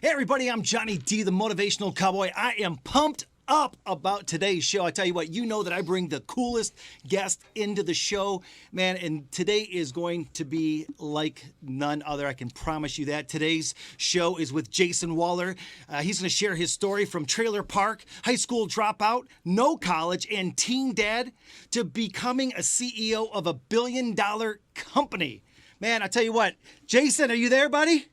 Hey everybody, I'm Johnny D, the Motivational Cowboy. I am pumped up about today's show. I tell you what, you know that I bring the coolest guest into the show, man, and today is going to be like none other. I can promise you that. Today's show is with Jayson Waller. He's going to share his story from trailer park, high school dropout, no college, and teen dad to becoming a CEO of a billion-dollar company. Man, I tell you what, Jayson, are you there, buddy?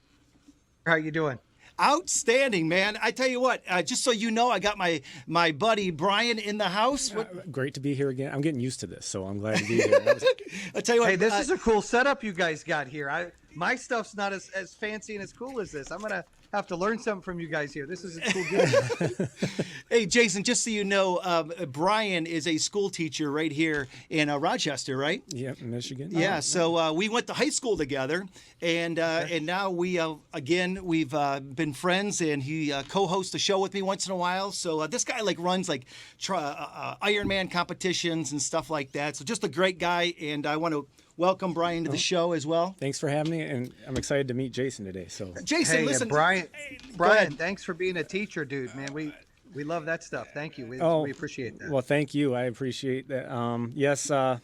How you doing? Outstanding, man. I tell you what, just so you know, I got my buddy Brian in the house. Great to be here again. I'm getting used to this, so I'm glad to be here. I tell you what, hey, this is a cool setup you guys got here. My stuff's not as fancy and as cool as this. I'm going to have to learn something from you guys here. This is a cool game. Hey, Jayson, just so you know, Brian is a school teacher right here in Rochester, right? Yep, Michigan. Yeah, so we went to high school together, and now we we've been friends, and he co-hosts a show with me once in a while. So this guy runs Ironman competitions and stuff like that. So just a great guy, and I want to welcome Brian to the show as well. Thanks for having me, and I'm excited to meet Jayson today. So, Jayson, hey, listen, Brian, thanks for being a teacher, dude. Man, we love that stuff. Thank you. We appreciate that. Well, thank you. I appreciate that. Yes, the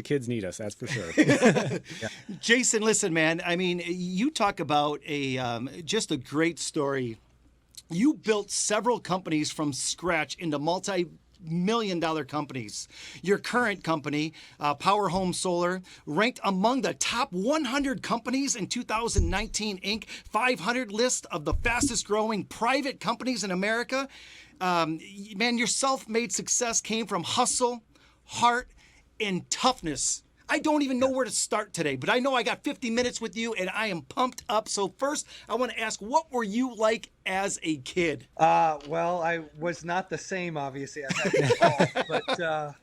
kids need us. That's for sure. Yeah. Jayson, listen, man. I mean, you talk about just a great story. You built several companies from scratch into multi-million-dollar companies. Your current company, Power Home Solar, ranked among the top 100 companies in 2019 Inc. 500 list of the fastest-growing private companies in America. Man, your self-made success came from hustle, heart, and toughness. I don't even know where to start today, but I know I got 50 minutes with you, and I am pumped up. So first, I want to ask, what were you like as a kid? Well, I was not the same, obviously, as I recall, but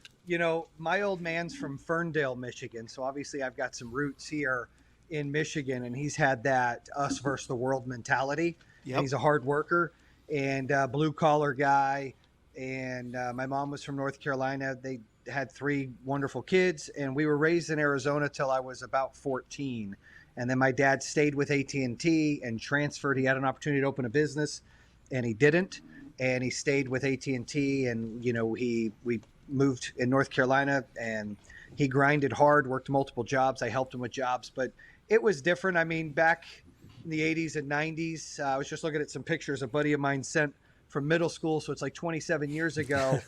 my old man's from Ferndale, Michigan, so obviously I've got some roots here in Michigan, and he's had that us versus the world mentality. Yep. And he's a hard worker and blue-collar guy, and my mom was from North Carolina. They had 3 wonderful kids, and we were raised in Arizona till I was about 14. And then my dad stayed with AT&T and transferred. He had an opportunity to open a business, and he didn't. And he stayed with AT&T, and we moved in North Carolina, and he grinded hard, worked multiple jobs. I helped him with jobs, but it was different. I mean, back in the 80s and 90s, I was just looking at some pictures a buddy of mine sent from middle school, so it's like 27 years ago.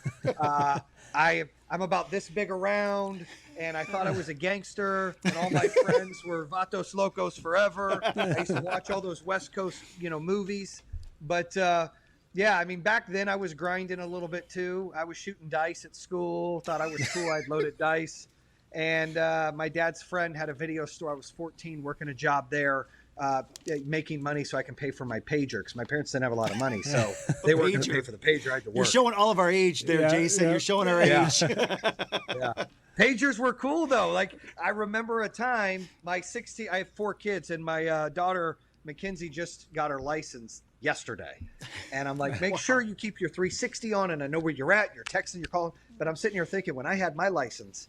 I'm about this big around, and I thought I was a gangster, and all my friends were Vatos Locos forever. I used to watch all those West Coast, movies. But yeah, I mean, back then I was grinding a little bit too. I was shooting dice at school, thought I was cool. I'd loaded dice. And my dad's friend had a video store. I was 14, working a job there, making money so I can pay for my pager, because my parents didn't have a lot of money, so they weren't going to pay for the pager. I had to work. You're showing all of our age there, Jayson. Yeah. You're showing our age. Yeah. Pagers were cool though. Like, I remember a time, I have 4 kids, and my daughter Mackenzie just got her license yesterday, and I'm like, make sure you keep your 360 on, and I know where you're at. You're texting, you're calling. But I'm sitting here thinking, when I had my license,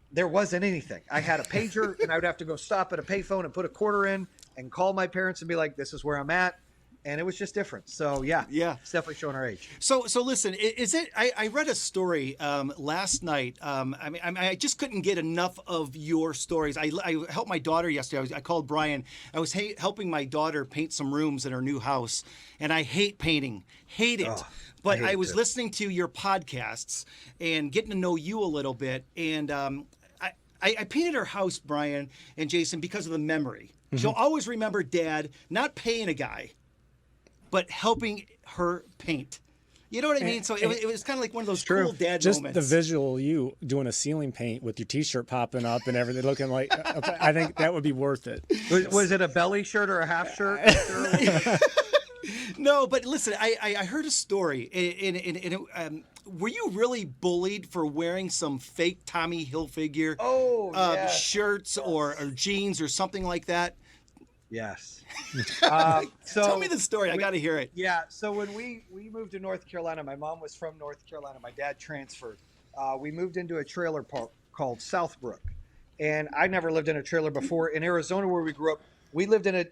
there wasn't anything. I had a pager, and I would have to go stop at a payphone and put a quarter in and call my parents and be like, this is where I'm at. And it was just different. So yeah, it's definitely showing our age. So listen, I read a story last night. I just couldn't get enough of your stories. I helped my daughter yesterday. I called Brian. I was helping my daughter paint some rooms in her new house, and I hate painting, hate it. But I was listening to your podcasts and getting to know you a little bit, and I painted her house, Brian and Jayson, because of the memory. Mm-hmm. She'll always remember Dad not paying a guy, but helping her paint. You know what I mean? So it was kind of like one of those cool dad just moments. Just the visual, you doing a ceiling paint with your T-shirt popping up and everything, looking like, I think that would be worth it. Was it a belly shirt or a half shirt? No, but listen, I heard a story, and were you really bullied for wearing some fake Tommy Hilfiger shirts or jeans or something like that? Yes. So tell me the story. I got to hear it. Yeah. So when we moved to North Carolina, my mom was from North Carolina. My dad transferred. We moved into a trailer park called Southbrook. And I never lived in a trailer before. In Arizona, where we grew up, We lived in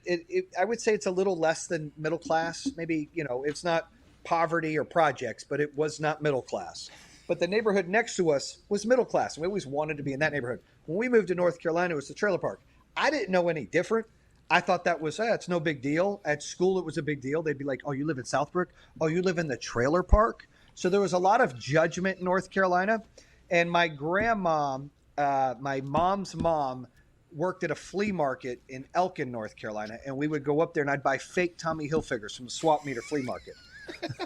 I would say it's a little less than middle class. Maybe, it's not poverty or projects, but it was not middle class. But the neighborhood next to us was middle class. We always wanted to be in that neighborhood. When we moved to North Carolina, it was the trailer park. I didn't know any different. I thought that was, it's no big deal. At school, it was a big deal. They'd be like, oh, you live in Southbrook? Oh, you live in the trailer park? So there was a lot of judgment in North Carolina. And my grandma, my mom's mom, worked at a flea market in Elkin, North Carolina. And we would go up there and I'd buy fake Tommy Hilfigers from the swap meter flea market.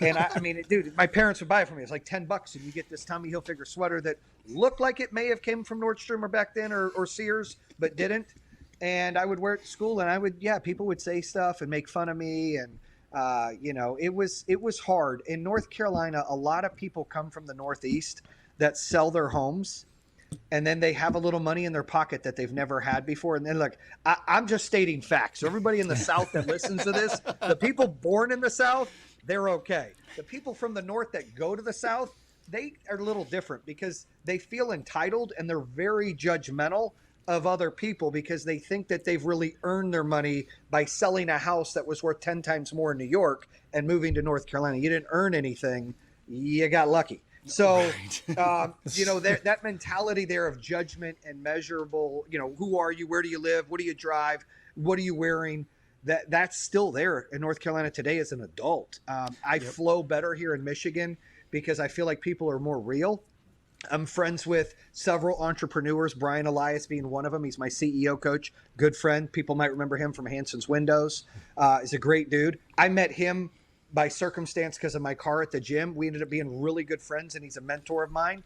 And I mean, dude, my parents would buy it for me. It's like $10 and you get this Tommy Hilfiger sweater that looked like it may have came from Nordstrom or back then or Sears, but didn't. And I would wear it to school and people would say stuff and make fun of me. And, it was hard. In North Carolina, a lot of people come from the Northeast that sell their homes and then they have a little money in their pocket that they've never had before. And then look, I'm just stating facts. So everybody in the South that listens to this, the people born in the South, they're okay. The people from the North that go to the South, they are a little different because they feel entitled and they're very judgmental of other people because they think that they've really earned their money by selling a house that was worth 10 times more in New York and moving to North Carolina. You didn't earn anything. You got lucky. So, that mentality there of judgment and measurable, who are you? Where do you live? What do you drive? What are you wearing? That's still there in North Carolina today as an adult. I flow better here in Michigan because I feel like people are more real. I'm friends with several entrepreneurs, Brian Elias being one of them. He's my CEO coach, good friend. People might remember him from Hanson's Windows. He's a great dude. I met him by circumstance because of my car at the gym. We ended up being really good friends, and he's a mentor of mine.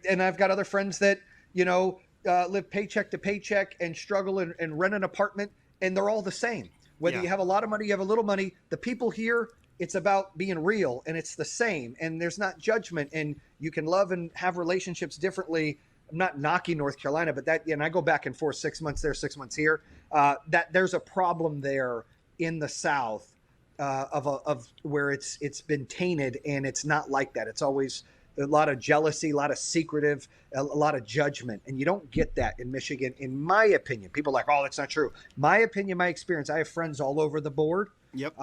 And I've got other friends that, live paycheck to paycheck and struggle and rent an apartment, and they're all the same. Whether you have a lot of money, you have a little money, the people here, it's about being real, and it's the same, and there's not judgment, and you can love and have relationships differently. I'm not knocking North Carolina, but and I go back and forth 6 months there, 6 months here. That there's a problem there in the South of where it's been tainted, and it's not like that. It's always a lot of jealousy, a lot of secretive, a lot of judgment, and you don't get that in Michigan, in my opinion. People are like, oh, that's not true. My opinion, my experience. I have friends all over the board. Yep.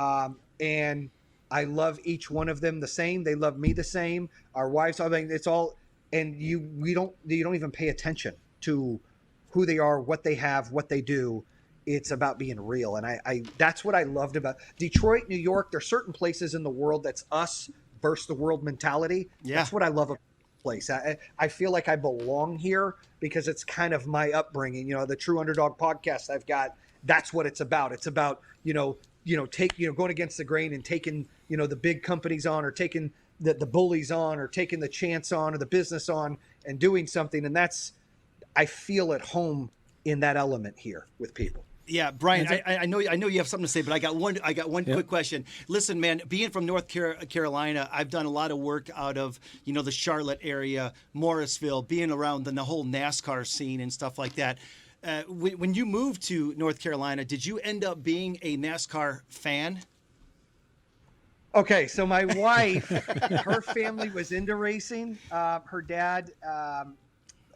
And I love each one of them the same. They love me the same. Our wives, it's all, and you don't even pay attention to who they are, what they have, what they do. It's about being real. And I that's what I loved about Detroit, New York. There's certain places in the world that's us versus the world mentality. Yeah. That's what I love about the place. I feel like I belong here because it's kind of my upbringing. The True Underdog podcast I've got, that's what it's about. It's about, going against the grain and taking, the big companies on, or taking the bullies on, or taking the chance on, or the business on, and doing something. And I feel at home in that element here with people. Yeah, Brian, I know you have something to say, but I got one quick question. Listen, man, being from North Carolina, I've done a lot of work out of, the Charlotte area, Morrisville, being around the whole NASCAR scene and stuff like that. When you moved to North Carolina, did you end up being a NASCAR fan? Okay, so my wife, her family was into racing. Her dad,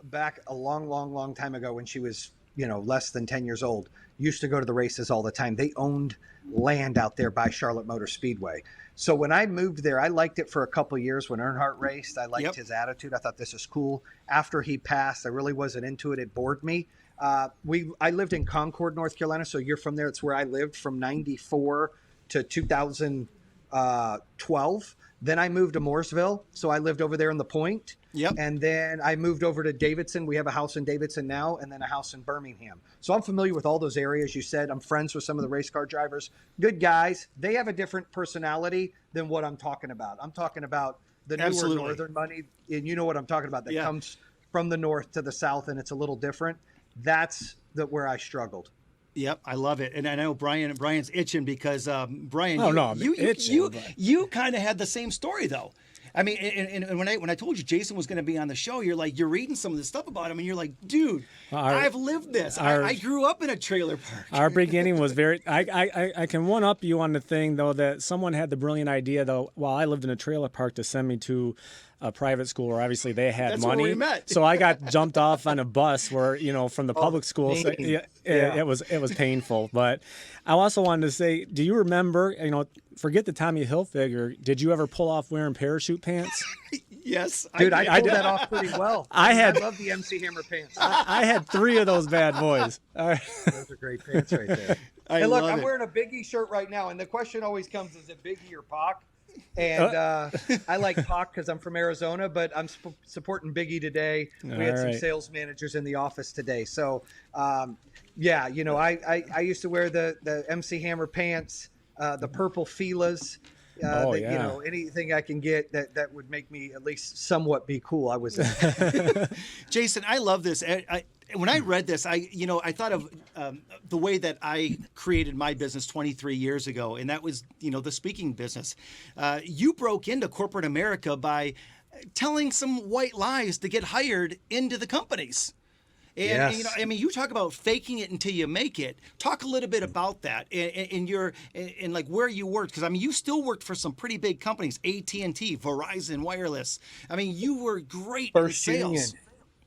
back a long time ago when she was, less than 10 years old, used to go to the races all the time. They owned land out there by Charlotte Motor Speedway. So when I moved there, I liked it for a couple of years when Earnhardt raced. I liked his attitude. I thought this is cool. After he passed, I really wasn't into it. It bored me. I lived in Concord, North Carolina. So you're from there. It's where I lived from 94 to 2012. Then I moved to Mooresville. So I lived over there in the Point. Yep. And then I moved over to Davidson. We have a house in Davidson now, and then a house in Birmingham. So I'm familiar with all those areas. You said I'm friends with some of the race car drivers. Good guys. They have a different personality than what I'm talking about. I'm talking about the newer northern money, and you know what I'm talking about. That comes from the north to the south, and it's a little different. That's where I struggled. Yep, I love it, and I know Brian's itching because Brian, you kind of had the same story though. I mean, and when I told you Jayson was going to be on the show, you're reading some of the stuff about him, and you're like, dude, I've lived this. I grew up in a trailer park. Our beginning was very. I can one up you on the thing though that someone had the brilliant idea though while I lived in a trailer park to send me to a private school where obviously they had That's money. where we met. So I got jumped off on a bus where, from the public school. So it was painful. But I also wanted to say, do you remember, forget the Tommy Hilfiger, did you ever pull off wearing parachute pants? Yes. Dude, I pulled that off pretty well. I love the MC Hammer pants. I had 3 of those bad boys. All right. Those are great pants right there. Hey, look, I'm wearing a Biggie shirt right now, and the question always comes, is it Biggie or Pac? And I like Pac because I'm from Arizona, but I'm supporting Biggie today. We had some sales managers in the office today. So, I used to wear the MC Hammer pants, the purple Fila's. Anything I can get that would make me at least somewhat be cool. I was. Jayson, I love this. When I read this, I thought of the way that I created my business 23 years ago, and that was, the speaking business. You broke into corporate America by telling some white lies to get hired into the companies. And, you talk about faking it until you make it. Talk a little bit about that and like where you worked. Because, you still worked for some pretty big companies, AT&T, Verizon Wireless. You were great in sales.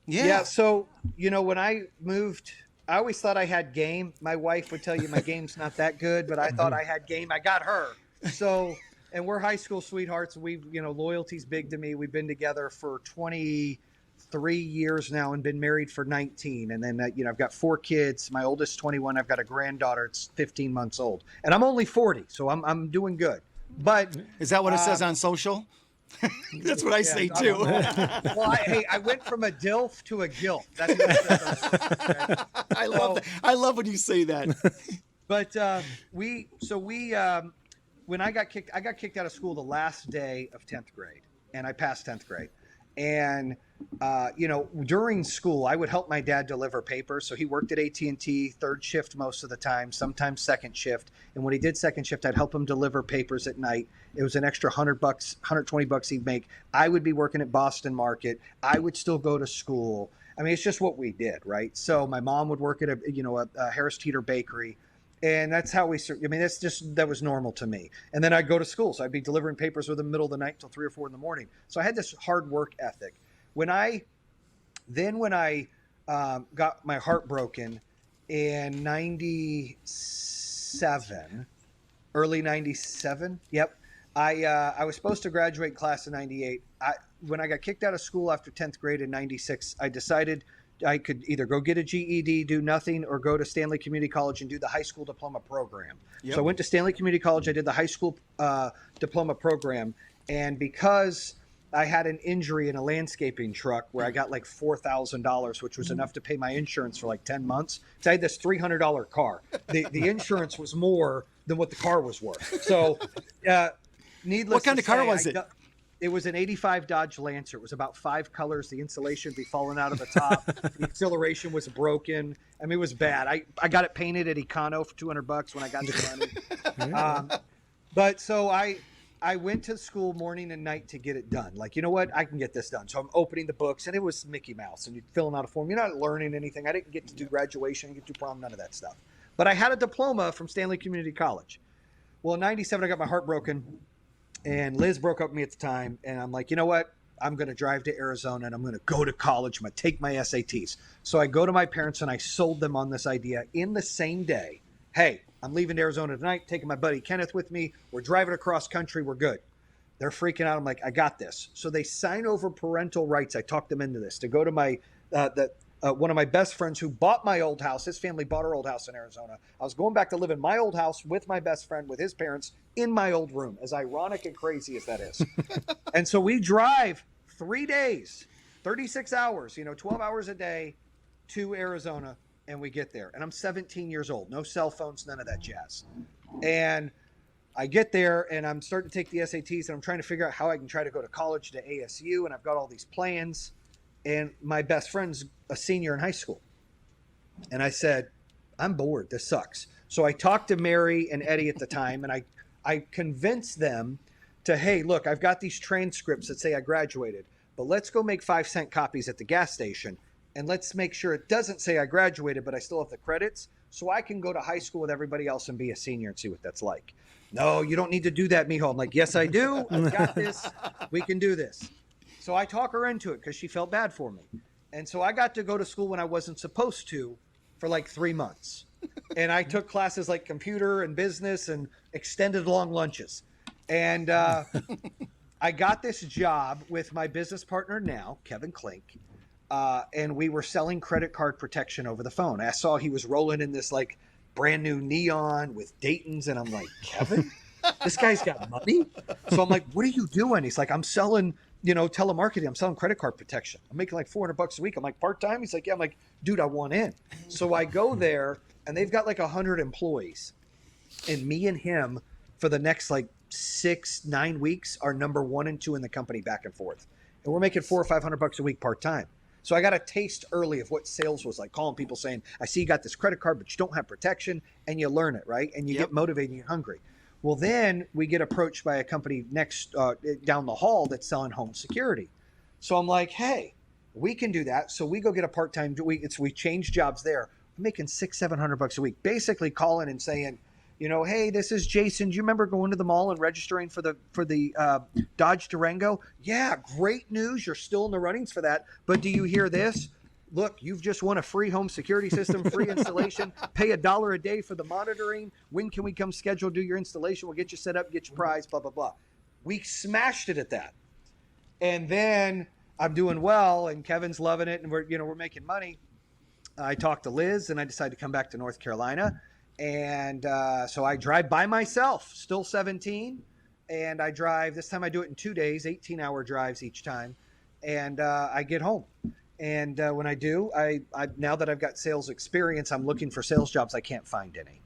Yeah. So, when I moved, I always thought I had game. My wife would tell you my game's not that good, but I thought I had game. I got her. So, and we're high school sweethearts. Loyalty's big to me. We've been together for 23 years now and been married for 19. And then, I've got 4 kids. My oldest 21. I've got a granddaughter. It's 15 months old. And I'm only 40, so I'm doing good. But is that what it says on social? That's what I say too. Well, I went from a DILF to a GILF. That's what it says on social, okay? I love that. I love when you say that. But when I got kicked out of school the last day of 10th grade, and I passed 10th grade. And, during school, I would help my dad deliver papers. So he worked at AT&T, 3rd shift most of the time, sometimes 2nd shift. And when he did 2nd shift, I'd help him deliver papers at night. It was an extra $100, $120 he'd make. I would be working at Boston Market. I would still go to school. It's just what we did, right? So my mom would work at a Harris Teeter bakery. And that's how that was normal to me. And then I'd go to school. So I'd be delivering papers in the middle of the night till 3 or 4 in the morning. So I had this hard work ethic. When I got my heart broken in 97, early 97. Yep. I was supposed to graduate class of 98. When I got kicked out of school after 10th grade in 96, I decided I could either go get a GED, do nothing, or go to Stanley Community College and do the high school diploma program. Yep. So I went to Stanley Community College. I did the high school diploma program. And because I had an injury in a landscaping truck where I got like $4,000, which was enough to pay my insurance for like 10 months. So I had this $300 car. The insurance was more than what the car was worth. So needless what kind to of car say, was it? It was an 85 Dodge Lancer. It was about 5 colors. The insulation would be falling out of the top. The acceleration was broken. It was bad. I got it painted at Econo for $200 when I got the money. But so I went to school morning and night to get it done. Like, you know what? I can get this done. So I'm opening the books, and it was Mickey Mouse, and you're filling out a form. You're not learning anything. I didn't get to do graduation, get to prom, none of that stuff. But I had a diploma from Stanley Community College. Well, in 97, I got my heart broken. And Liz broke up with me at the time. And I'm like, you know what? I'm going to drive to Arizona and I'm going to go to college. I'm going to take my SATs. So I go to my parents and I sold them on this idea in the same day. Hey, I'm leaving Arizona tonight, taking my buddy Kenneth with me. We're driving across country. We're good. They're freaking out. I'm like, I got this. So they sign over parental rights. I talked them into this to go to my one of my best friends who bought my old house. His family bought our old house in Arizona. I was going back to live in my old house with my best friend, with his parents, in my old room, as ironic and crazy as that is. And so we drive 3 days, 36 hours, 12 hours a day to Arizona, and we get there. And I'm 17 years old. No cell phones, none of that jazz. And I get there, and I'm starting to take the SATs, and I'm trying to figure out how I can try to go to college to ASU, and I've got all these plans. And my best friend's a senior in high school. And I said, I'm bored. This sucks. So I talked to Mary and Eddie at the time, and I convinced them to, hey, look, I've got these transcripts that say I graduated, but let's go make 5-cent copies at the gas station. And let's make sure it doesn't say I graduated, but I still have the credits, so I can go to high school with everybody else and be a senior and see what that's like. No, you don't need to do that, mijo. I'm like, yes, I do. I've got this. We can do this. So I talk her into it because she felt bad for me. And so I got to go to school when I wasn't supposed to for like 3 months. And I took classes like computer and business and extended long lunches. And I got this job with my business partner now, Kevin Klink. And we were selling credit card protection over the phone. I saw he was rolling in this like brand new neon with Dayton's. And I'm like, Kevin, this guy's got money. So I'm like, what are you doing? He's like, I'm selling, telemarketing. I'm selling credit card protection. I'm making like $400 a week. I'm like, part-time? He's like, yeah. I'm like, dude, I want in. So I go there and they've got like 100 employees, and me and him for the next like 6-9 weeks are number 1 and 2 in the company back and forth. And we're making $400 or $500 a week part-time. So I got a taste early of what sales was like, calling people saying, I see you got this credit card, but you don't have protection, and you learn it, right? And you get motivated and you're hungry. Well, then we get approached by a company next down the hall that's selling home security. So I'm like, hey, we can do that. So we go get a part-time, we change jobs there. I'm making $600-700 a week, basically calling and saying, hey, this is Jayson. Do you remember going to the mall and registering for the Dodge Durango? Yeah, great news. You're still in the runnings for that. But do you hear this? Look, you've just won a free home security system, free installation, pay $1 a day for the monitoring. When can we come schedule, do your installation? We'll get you set up, get your prize, blah, blah, blah. We smashed it at that. And then I'm doing well and Kevin's loving it and we're making money. I talked to Liz and I decided to come back to North Carolina. And so I drive by myself, still 17. And I drive, this time I do it in 2 days, 18-hour drives each time. And I get home. And when I do, I now that I've got sales experience, I'm looking for sales jobs. I can't find any.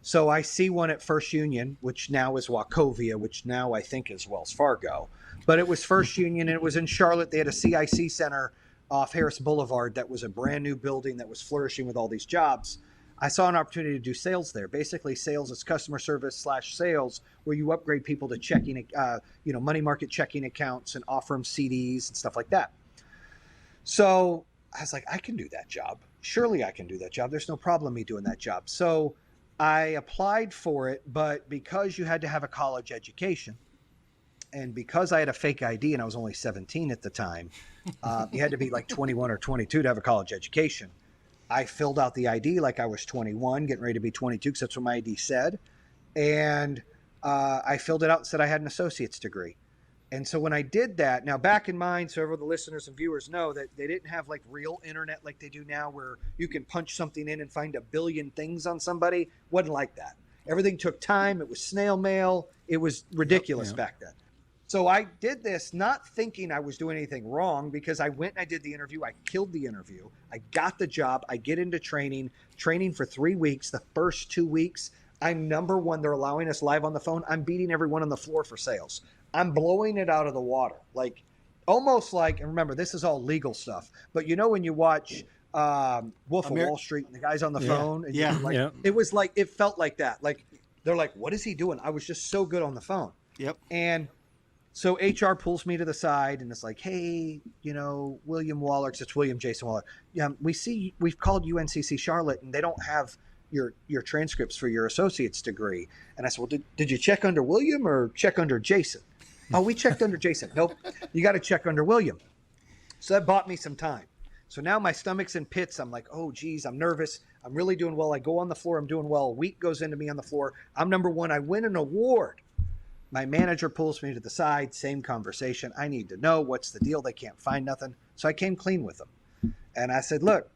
So I see one at First Union, which now is Wachovia, which now I think is Wells Fargo. But it was First Union, and it was in Charlotte. They had a CIC center off Harris Boulevard that was a brand new building that was flourishing with all these jobs. I saw an opportunity to do sales there. Basically, sales is customer service / sales, where you upgrade people to checking, money market checking accounts and offer them CDs and stuff like that. So I was like, I can do that job. Surely I can do that job. There's no problem me doing that job. So I applied for it, but because you had to have a college education, and because I had a fake ID and I was only 17 at the time, you had to be like 21 or 22 to have a college education. I filled out the ID like I was 21, getting ready to be 22, because that's what my ID said. And I filled it out and said I had an associate's degree. And so when I did that, now back in mind, so everyone, the listeners and viewers know that they didn't have like real internet like they do now, where you can punch something in and find a billion things on somebody. Wasn't like that. Everything took time. It was snail mail. It was ridiculous back then. So I did this not thinking I was doing anything wrong, because I went and I did the interview. I killed the interview. I got the job. I get into training for 3 weeks. The first 2 weeks, I'm number 1. They're allowing us live on the phone. I'm beating everyone on the floor for sales. I'm blowing it out of the water, like almost like, and remember, this is all legal stuff, but when you watch Wolf of Wall Street and the guys on the phone, and it was like, it felt like that. Like, they're like, what is he doing? I was just so good on the phone. Yep. And so HR pulls me to the side and it's like, hey, William Waller, it's William Jayson Waller. Yeah, we've called UNCC Charlotte and they don't have your transcripts for your associate's degree. And I said, well, did you check under William or check under Jayson? Oh, we checked under Jayson. Nope, you got to check under William. So that bought me some time. So now my stomach's in pits. I'm like, oh, geez, I'm nervous. I'm really doing well. I go on the floor. I'm doing well. A week goes into me on the floor. I'm number 1. I win an award. My manager pulls me to the side. Same conversation. I need to know what's the deal. They can't find nothing. So I came clean with them. And I said, look,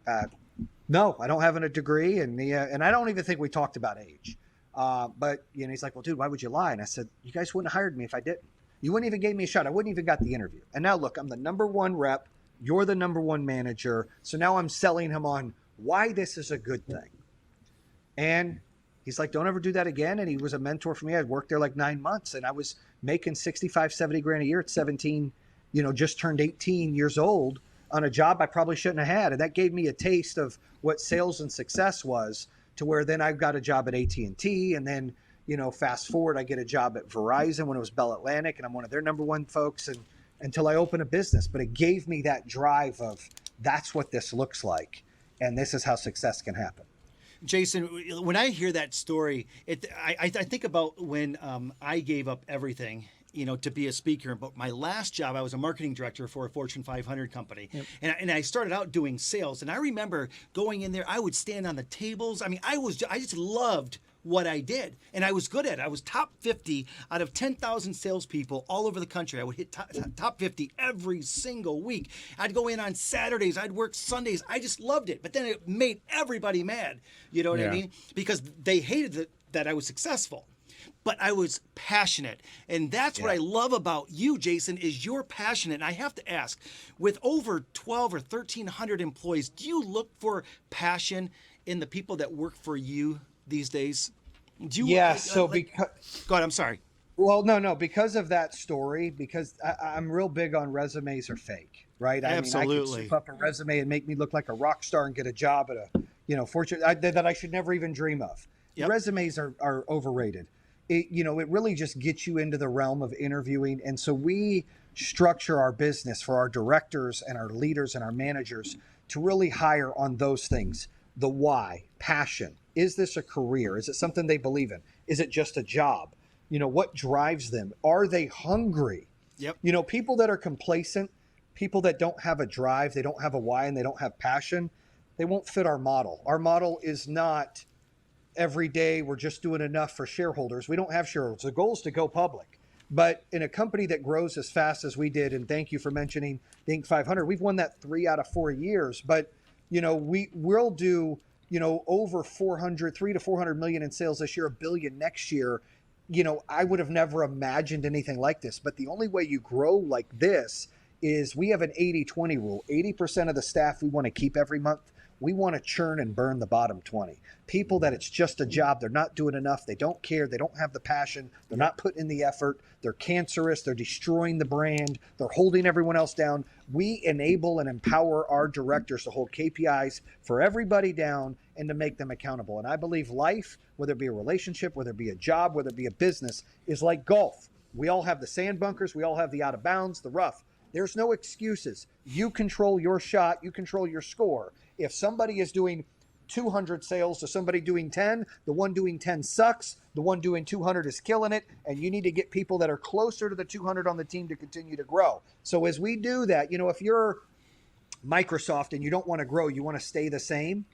no, I don't have a degree. And I don't even think we talked about age. But he's like, well, dude, why would you lie? And I said, you guys wouldn't have hired me if I didn't. You wouldn't even give me a shot. I wouldn't even got the interview. And now look, I'm the number 1 rep. You're the number 1 manager. So now I'm selling him on why this is a good thing. And he's like, don't ever do that again. And he was a mentor for me. I'd worked there like 9 months and I was making 65, 70 grand a year at 17, just turned 18 years old on a job I probably shouldn't have had. And that gave me a taste of what sales and success was, to where then I got a job at AT&T. And then, fast forward, I get a job at Verizon when it was Bell Atlantic, and I'm one of their number 1 folks, and until I open a business. But it gave me that drive of, that's what this looks like. And this is how success can happen. Jayson, when I hear that story, I think about when I gave up everything to be a speaker. But my last job, I was a marketing director for a Fortune 500 company. Yep. And I started out doing sales. And I remember going in there, I would stand on the tables. I mean, I just loved what I did. And I was good at it. I was top 50 out of 10,000 salespeople all over the country. I would hit top 50 every single week. I'd go in on Saturdays. I'd work Sundays. I just loved it. But then it made everybody mad. You know what I mean? Because they hated that I was successful. But I was passionate. And that's what I love about you, Jayson, is you're passionate. And I have to ask, with over 12 or 1,300 employees, do you look for passion in the people that work for you these days? Do you, because go ahead, I'm sorry. Well, no, because of that story, because I'm real big on resumes are fake, right? Absolutely. I mean, I can soup up a resume and make me look like a rock star and get a job at a, Fortune that I should never even dream of. Yep. Resumes are overrated. It really just gets you into the realm of interviewing. And so we structure our business for our directors and our leaders and our managers to really hire on those things. The why, passion. Is this a career? Is it something they believe in? Is it just a job? What drives them? Are they hungry? Yep. People that are complacent, people that don't have a drive, they don't have a why, and they don't have passion, they won't fit our model. Our model is not every day we're just doing enough for shareholders. We don't have shareholders. The goal is to go public. But in a company that grows as fast as we did, and thank you for mentioning the Inc. 500, we've won that 3 out of 4 years. But we'll do, over 3 to 400 million in sales this year, $1 billion next year. I would have never imagined anything like this. But the only way you grow like this is we have an 80-20 rule. 80% of the staff we want to keep every month. We want to churn and burn the bottom 20. People that it's just a job. They're not doing enough. They don't care. They don't have the passion. They're not putting in the effort. They're cancerous. They're destroying the brand. They're holding everyone else down. We enable and empower our directors to hold KPIs for everybody down and to make them accountable. And I believe life, whether it be a relationship, whether it be a job, whether it be a business, is like golf. We all have the sand bunkers. We all have the out of bounds, the rough. There's no excuses. You control your shot. You control your score. If somebody is doing 200 sales to somebody doing 10, the one doing 10 sucks. The one doing 200 is killing it. And you need to get people that are closer to the 200 on the team to continue to grow. So as we do that, if you're Microsoft and you don't want to grow, you want to stay the same,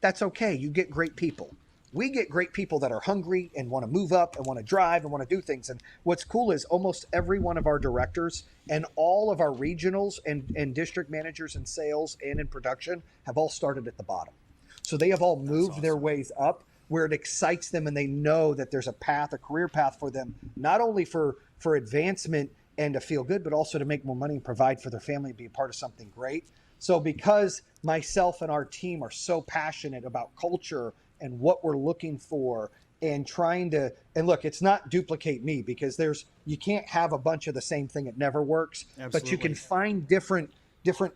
that's okay. You get great people. We get great people that are hungry and want to move up and want to drive and want to do things. And what's cool is almost every one of our directors and all of our regionals and district managers in sales and in production have all started at the bottom. So they have all moved their ways up where it excites them and they know that there's a path, a career path for them, not only for advancement and to feel good, but also to make more money and provide for their family and be a part of something great. So because myself and our team are so passionate about culture and what we're looking for and trying to, and look, it's not duplicate me because you can't have a bunch of the same thing. It never works. Absolutely. But you can find different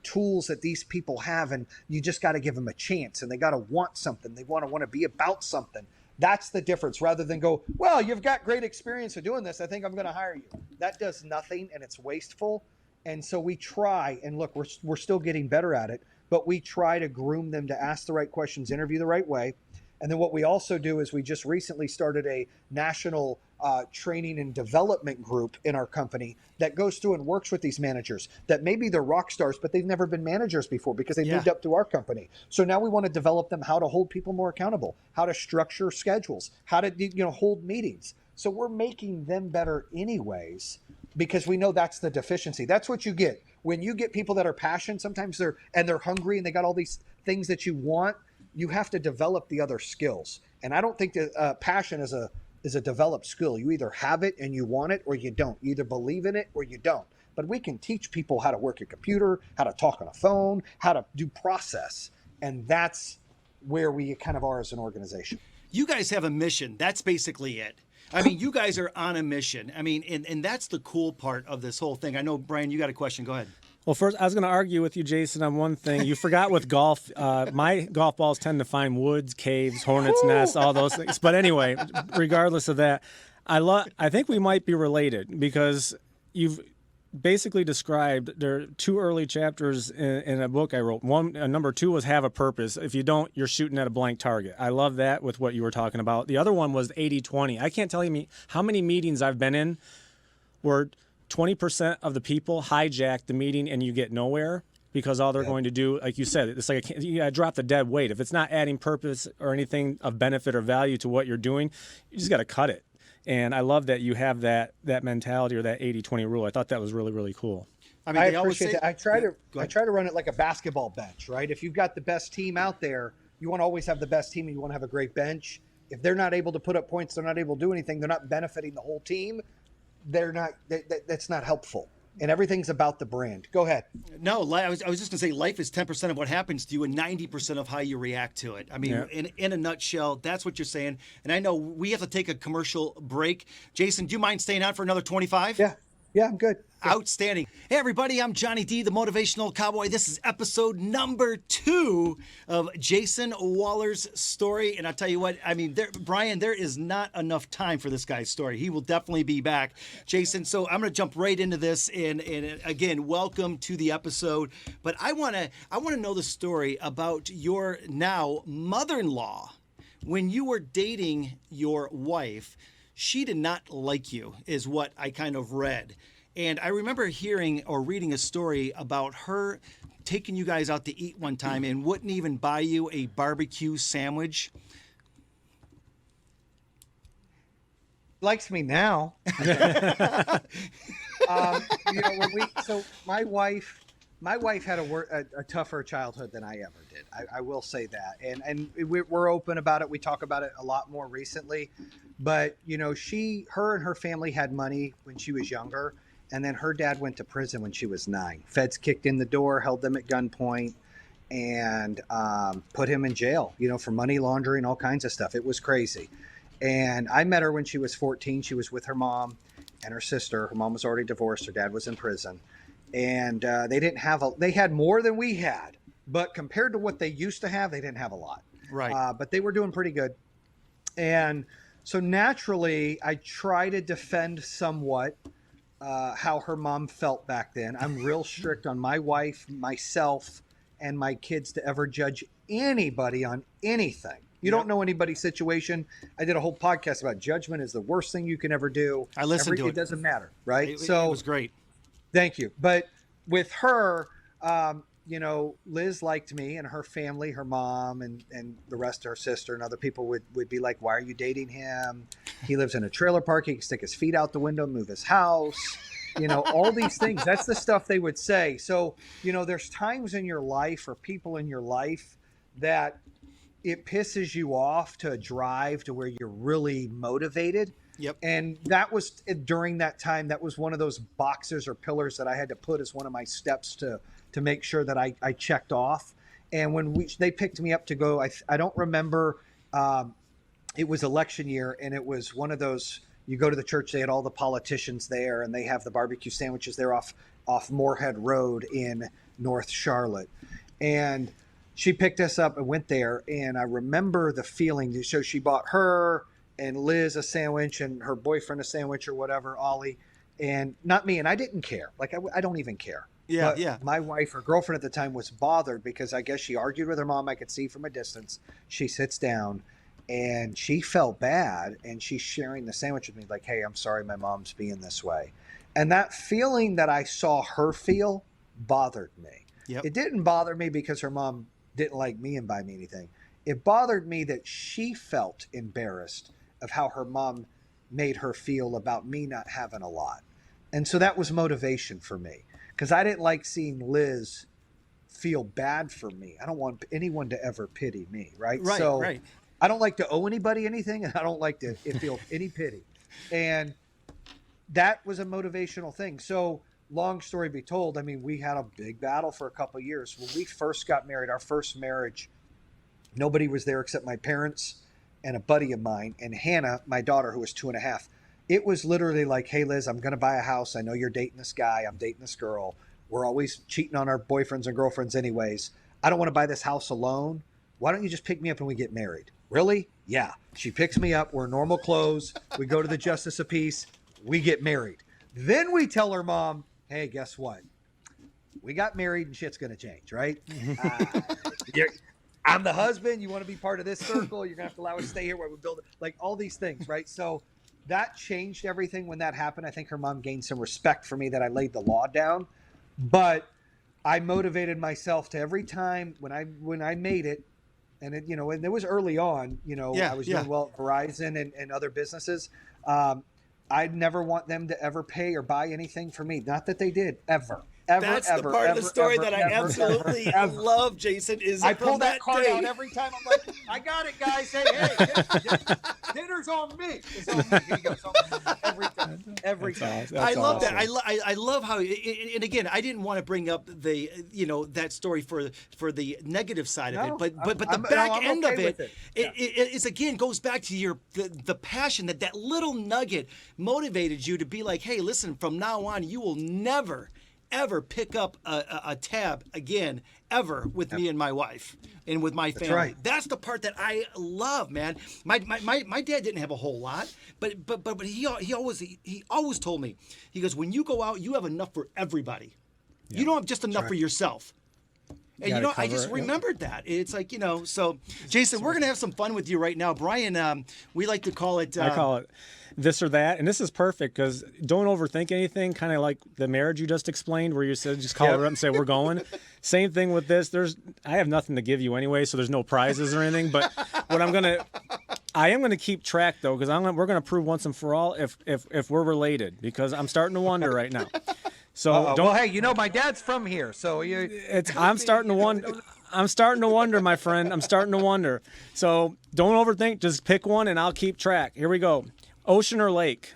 tools that these people have, and you just got to give them a chance, and they got to want something. They want to be about something. That's the difference rather than go, well, you've got great experience of doing this. I think I'm going to hire you. That does nothing and it's wasteful. And so we try, and look, we're still getting better at it, but we try to groom them to ask the right questions, interview the right way. And then what we also do is we just recently started a national training and development group in our company that goes through and works with these managers that maybe they're rock stars, but they've never been managers before because they moved up to our company. So now we want to develop them how to hold people more accountable, how to structure schedules, how to hold meetings. So we're making them better anyways because we know that's the deficiency. That's what you get. When you get people that are passionate, sometimes they're hungry and they got all these things that you want. You have to develop the other skills. And I don't think that passion is a developed skill. You either have it and you want it or you don't. You either believe in it or you don't. But we can teach people how to work a computer, how to talk on a phone, how to do process. And that's where we kind of are as an organization. You guys have a mission. That's basically it. I mean, you guys are on a mission. I mean, and that's the cool part of this whole thing. I know, Brian, you got a question. Go ahead. Well, first, I was going to argue with you, Jayson, on one thing. You forgot with golf. My golf balls tend to find woods, caves, hornets' nests, all those things. But anyway, regardless of that, I think we might be related because you've basically described there are 2 early chapters in a book I wrote. Number 2 was have a purpose. If you don't, you're shooting at a blank target. I love that with what you were talking about. The other one was 80-20. I can't tell you how many meetings I've been in where 20% of the people hijack the meeting and you get nowhere because all they're going to do, like you said, it's like you got to drop the dead weight. If it's not adding purpose or anything of benefit or value to what you're doing, you just got to cut it. And I love that you have that mentality or that 80-20 rule. I thought that was really, really cool. I mean, I they always appreciate say, that. I try to run it like a basketball bench, right? If you've got the best team out there, you want to always have the best team and you want to have a great bench. If they're not able to put up points, they're not able to do anything, they're not benefiting the whole team, that's not helpful. And everything's about the brand. Go ahead. No, I was just going to say life is 10% of what happens to you and 90% of how you react to it. I mean, in a nutshell, that's what you're saying. And I know we have to take a commercial break. Jayson, do you mind staying on for another 25? Yeah, I'm good. Outstanding. Hey, everybody, I'm Johnny D, the Motivational Cowboy. This is episode number 2 of Jayson Waller's story. And I'll tell you what, I mean, Brian, there is not enough time for this guy's story. He will definitely be back. Jayson, so I'm going to jump right into this. And again, welcome to the episode. But I want to know the story about your now mother-in-law. When you were dating your wife, she did not like you, is what I kind of read. And I remember hearing or reading a story about her taking you guys out to eat one time and wouldn't even buy you a barbecue sandwich. Likes me now. So my wife had a tougher childhood than I ever did. I will say that. And we're open about it. We talk about it a lot more recently. But, her and her family had money when she was younger. And then her dad went to prison when she was 9. Feds kicked in the door, held them at gunpoint, and put him in jail, for money laundering, all kinds of stuff. It was crazy. And I met her when she was 14. She was with her mom and her sister. Her mom was already divorced. Her dad was in prison. And they had more than we had. But compared to what they used to have, they didn't have a lot. Right. But they were doing pretty good. And so naturally, I try to defend somewhat how her mom felt back then. I'm real strict on my wife, myself, and my kids to ever judge anybody on anything. You don't know anybody's situation. I did a whole podcast about judgment is the worst thing you can ever do. I listened to it. It doesn't matter, right? It was great. Thank you. But with her, Liz liked me and her family, her mom and the rest of her sister and other people would be like, why are you dating him? He lives in a trailer park. He can stick his feet out the window, move his house, all these things. That's the stuff they would say. So, there's times in your life or people in your life that it pisses you off to drive to where you're really motivated. Yep. And that was during that time, that was one of those boxes or pillars that I had to put as one of my steps to make sure that I checked off. And when they picked me up to go, I don't remember, it was election year and it was one of those, you go to the church, they had all the politicians there and they have the barbecue sandwiches there off Moorhead Road in North Charlotte. And she picked us up and went there. And I remember the feeling. So she bought her and Liz a sandwich and her boyfriend a sandwich or whatever, Ollie, and not me. And I didn't care. Like, I don't even care. Yeah, but yeah. My wife, her girlfriend at the time, was bothered because I guess she argued with her mom. I could see from a distance. She sits down and she felt bad. And she's sharing the sandwich with me like, hey, I'm sorry my mom's being this way. And that feeling that I saw her feel bothered me. Yep. It didn't bother me because her mom didn't like me and buy me anything. It bothered me that she felt embarrassed of how her mom made her feel about me not having a lot. And so that was motivation for me because I didn't like seeing Liz feel bad for me. I don't want anyone to ever pity me, right? Right, so right. I don't like to owe anybody anything and I don't like to feel any pity. And that was a motivational thing. So long story be told, I mean, we had a big battle for a couple of years. When we first got married, our first marriage, nobody was there except my parents and a buddy of mine and Hannah, my daughter, who was 2.5. It was literally like, hey, Liz, I'm going to buy a house. I know you're dating this guy. I'm dating this girl. We're always cheating on our boyfriends and girlfriends anyways. I don't want to buy this house alone. Why don't you just pick me up and we get married? Really? Yeah. She picks me up. We're normal clothes. We go to the Justice of Peace. We get married. Then we tell her mom, hey, guess what? We got married and shit's going to change, right? I'm the husband. You want to be part of this circle. You're going to have to allow us to stay here while we build it. Like all these things, right? So that changed everything when that happened. I think her mom gained some respect for me that I laid the law down, but I motivated myself to every time when I made it, and it, and it was early on, I was doing well at Verizon and other businesses. I'd never want them to ever pay or buy anything for me. Not that they did ever. That's the part of the story that I absolutely love, Jayson. Is I pull that card out every time. I'm like, I got it, guys. Hey, dinner's on me. It's on me. Here you go. Every time. I love that. I love how. And again, I didn't want to bring up the that story for the negative side of it, but the back end of it is again goes back to the passion that little nugget motivated you to be like, hey, listen, from now on, you will never ever pick up a tab again ever with me and my wife and with my family. That's right. That's the part that I love, man. My dad didn't have a whole lot, but he always told me, he goes, when you go out, you have enough for everybody. Yeah. You don't have just enough for yourself. And I just remembered that. It's like, so Jayson, we're going to have some fun with you right now. Brian, we like to call it I call it this or that, and this is perfect because don't overthink anything, kind of like the marriage you just explained where you said just call her up and say we're going. Same thing with this. I have nothing to give you anyway, so there's no prizes or anything, but what I am going to keep track though, because we're going to prove once and for all if we're related, because I'm starting to wonder right now. So well, hey, my dad's from here, so I'm starting to wonder. I'm starting to wonder, my friend. I'm starting to wonder. So don't overthink. Just pick one, and I'll keep track. Here we go. Ocean or lake?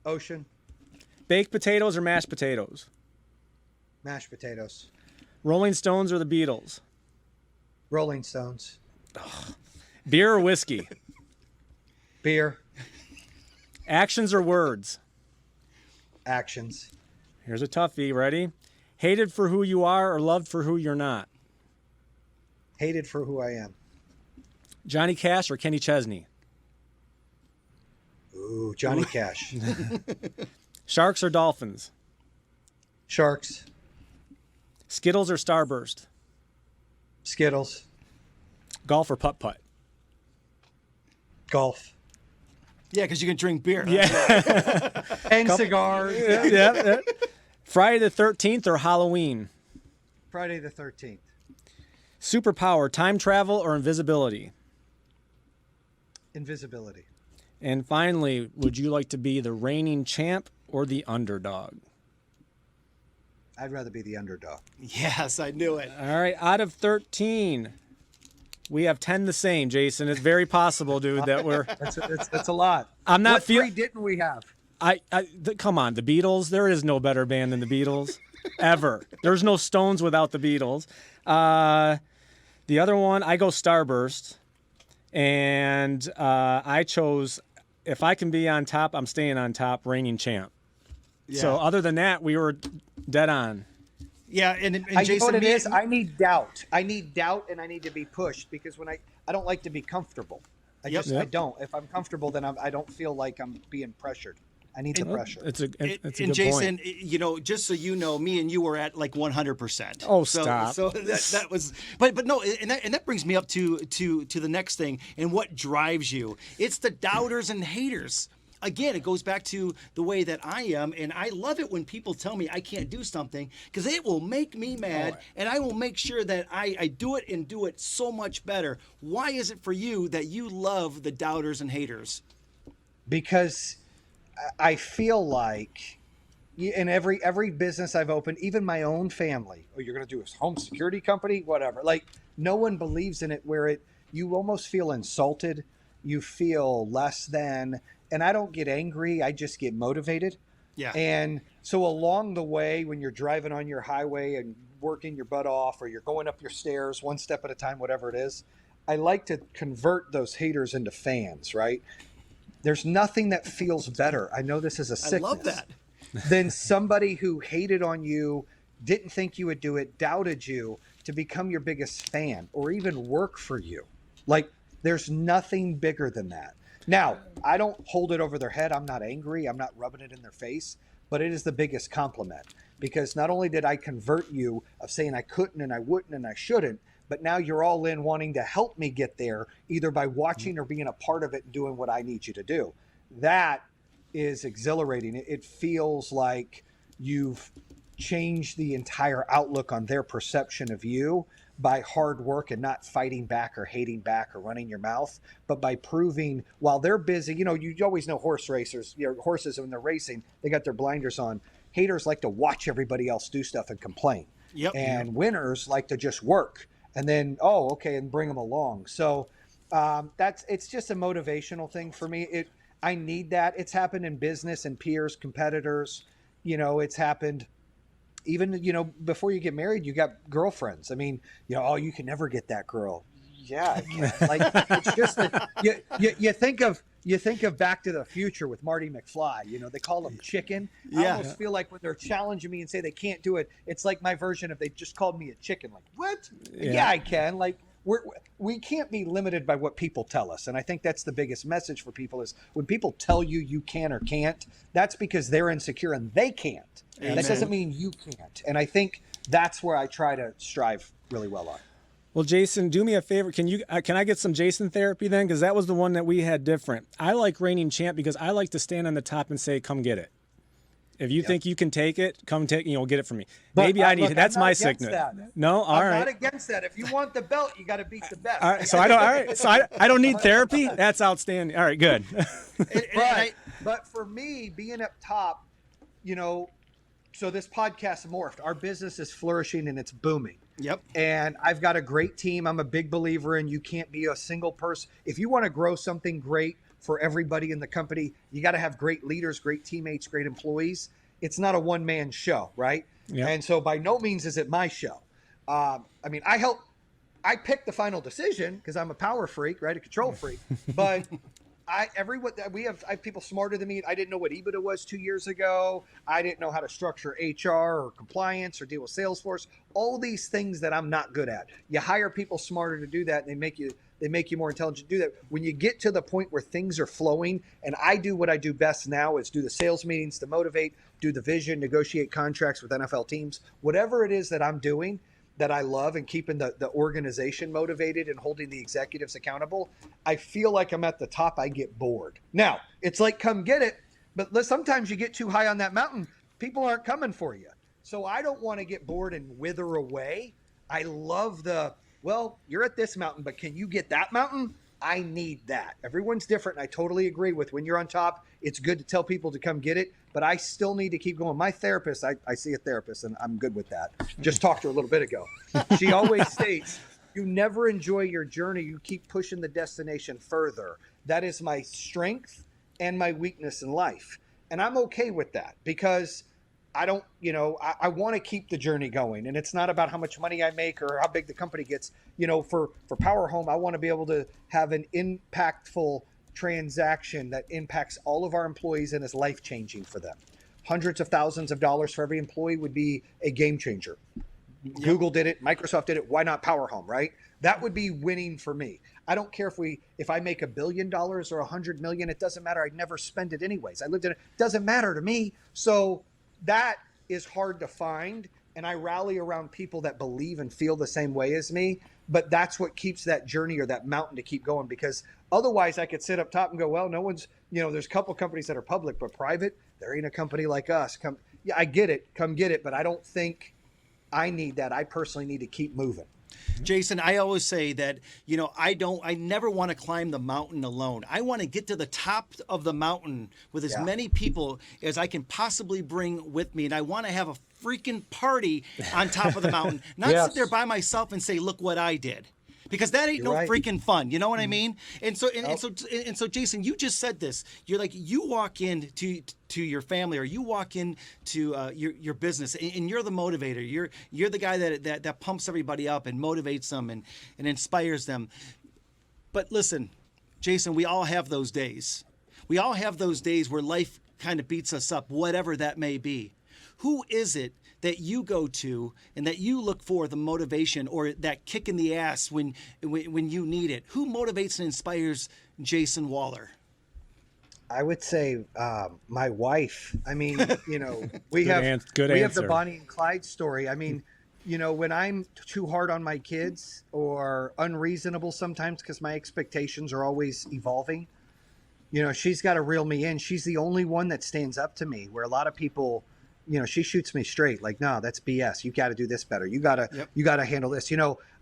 Ocean. Baked potatoes or mashed potatoes? Mashed potatoes. Rolling Stones or the Beatles? Rolling Stones. Ugh. Beer or whiskey? Beer. Actions or words? Actions. Here's a toughie. Ready? Hated for who you are or loved for who you're not? Hated for who I am. Johnny Cash or Kenny Chesney? Ooh, Johnny Cash. Sharks or dolphins? Sharks. Skittles or Starburst? Skittles. Golf or putt-putt? Golf. Yeah, because you can drink beer. Yeah. And cigars. Yeah. Friday the 13th or Halloween? Friday the 13th. Superpower, time travel or invisibility? Invisibility. And finally, would you like to be the reigning champ or the underdog? I'd rather be the underdog. Yes, I knew it. All right, out of 13, we have 10 the same, Jayson. It's very possible, dude, that we're... That's a lot. I'm not What three didn't we have? Come on, the Beatles. There is no better band than the Beatles, ever. There's no Stones without the Beatles. The other one, I go Starburst, and I chose, if I can be on top, I'm staying on top, reigning champ. Yeah. So other than that, we were dead on. Yeah, and Jayson, you know what it is? I need doubt. I need doubt, and I need to be pushed, because when I don't like to be comfortable. I don't. If I'm comfortable, then I don't feel like I'm being pressured. I need the pressure. It's a good Jayson, point. Just so you know, me and you were at like 100%. Oh, stop. So that was, but no, and that brings me up to the next thing, and what drives you. It's the doubters and haters. Again, it goes back to the way that I am, and I love it when people tell me I can't do something, because it will make me mad, and I will make sure that I do it and do it so much better. Why is it for you that you love the doubters and haters? Because I feel like in every business I've opened, even my own family, you're going to do a home security company, whatever. Like, no one believes in it, where you almost feel insulted. You feel less than. And I don't get angry. I just get motivated. Yeah. And so along the way, when you're driving on your highway and working your butt off, or you're going up your stairs one step at a time, whatever it is, I like to convert those haters into fans, right? There's nothing that feels better. I know this is a sickness. I love that. Than somebody who hated on you, didn't think you would do it, doubted you, to become your biggest fan or even work for you. Like, there's nothing bigger than that. Now, I don't hold it over their head. I'm not angry. I'm not rubbing it in their face. But it is the biggest compliment, because not only did I convert you of saying I couldn't and I wouldn't and I shouldn't, but now you're all in wanting to help me get there, either by watching or being a part of it and doing what I need you to do. that is exhilarating. It feels like you've changed the entire outlook on their perception of you by hard work and not fighting back or hating back or running your mouth, but by proving while they're busy. You know, you always know horse racers, you know, horses when they're racing, they got their blinders on. Haters like to watch everybody else do stuff and complain. Yep. And winners like to just work and then, oh, okay, and bring them along. So it's just a motivational thing for me. I need that. It's happened in business and peers, competitors. You know, it's happened even, you know, before you get married, you got girlfriends. I mean, you know, oh, you can never get that girl. Yeah, I can. Like, it's just that you think of Back to the Future with Marty McFly. You know, they call him Chicken. I almost feel like when they're challenging me and say they can't do it, it's like my version of they just called me a chicken. Like, what? Yeah, I can. Like, we can't be limited by what people tell us. And I think that's the biggest message for people is when people tell you you can or can't, that's because they're insecure and they can't. Amen. That doesn't mean you can't. And I think that's where I try to strive really well on. Well, Jayson, do me a favor. Can I get some Jayson therapy then? Because that was the one that we had different. I like reigning champ because I like to stand on the top and say, come get it. If you think you can take it, come take, get it from me. But, maybe I need look, it. That's my sickness. sickness. No, all right. I'm not against that. If you want the belt, you got to beat the best. All right, so I don't need therapy. That's outstanding. All right, good. But for me, being up top, you know, so this podcast morphed. Our business is flourishing and it's booming. Yep. And I've got a great team. I'm a big believer in you can't be a single person. If you want to grow something great for everybody in the company, you got to have great leaders, great teammates, great employees. It's not a one-man show, right? Yep. And so by no means is it my show. I mean, I picked the final decision because I'm a power freak, right? A control freak. But I have people smarter than me. I didn't know what EBITDA was 2 years ago. I didn't know how to structure HR or compliance or deal with Salesforce. All these things that I'm not good at. You hire people smarter to do that, and they make you more intelligent to do that. When you get to the point where things are flowing, and I do what I do best now is do the sales meetings to motivate, do the vision, negotiate contracts with NFL teams, whatever it is that I'm doing that I love and keeping the organization motivated and holding the executives accountable, I feel like I'm at the top. I get bored. Now, it's like, come get it. But sometimes you get too high on that mountain, people aren't coming for you. So I don't want to get bored and wither away. I love well, you're at this mountain, but can you get that mountain? I need that. Everyone's different. And I totally agree with when you're on top, it's good to tell people to come get it, but I still need to keep going. My therapist, I see a therapist and I'm good with that. Just talked to her a little bit ago. She always states, you never enjoy your journey. You keep pushing the destination further. That is my strength and my weakness in life. And I'm okay with that because I don't, I want to keep the journey going, and it's not about how much money I make or how big the company gets. For Power Home, I want to be able to have an impactful transaction that impacts all of our employees and is life-changing for them. Hundreds of thousands of dollars for every employee would be a game changer. Yep. Google did it. Microsoft did it. Why not Power Home, right? That would be winning for me. I don't care if I make $1 billion or $100 million, it doesn't matter. I'd never spend it anyways. I lived in it. It doesn't matter to me. So that is hard to find, and I rally around people that believe and feel the same way as me, but that's what keeps that journey or that mountain to keep going, because otherwise I could sit up top and go, well, no one's, there's a couple companies that are public, but private, there ain't a company like us. Yeah, I get it, come get it, but I don't think I need that. I personally need to keep moving. Jayson, I always say that, I never want to climb the mountain alone. I want to get to the top of the mountain with as many people as I can possibly bring with me. And I want to have a freaking party on top of the mountain, not sit there by myself and say, look what I did. Because that ain't freaking fun. You know what I mean? And so, Jayson, you just said this. You're like, you walk in to your family, or you walk into your business, and you're the motivator. You're the guy that pumps everybody up and motivates them and inspires them. But listen, Jayson, we all have those days. We all have those days where life kind of beats us up, whatever that may be. Who is it that you go to and that you look for the motivation or that kick in the ass when you need it? Who motivates and inspires Jayson Waller? I would say my wife. I mean, we have the Bonnie and Clyde story. I mean, when I'm too hard on my kids or unreasonable sometimes because my expectations are always evolving, she's got to reel me in. She's the only one that stands up to me, where a lot of people, she shoots me straight. Like, no, that's BS. You got to do this better. You got to handle this.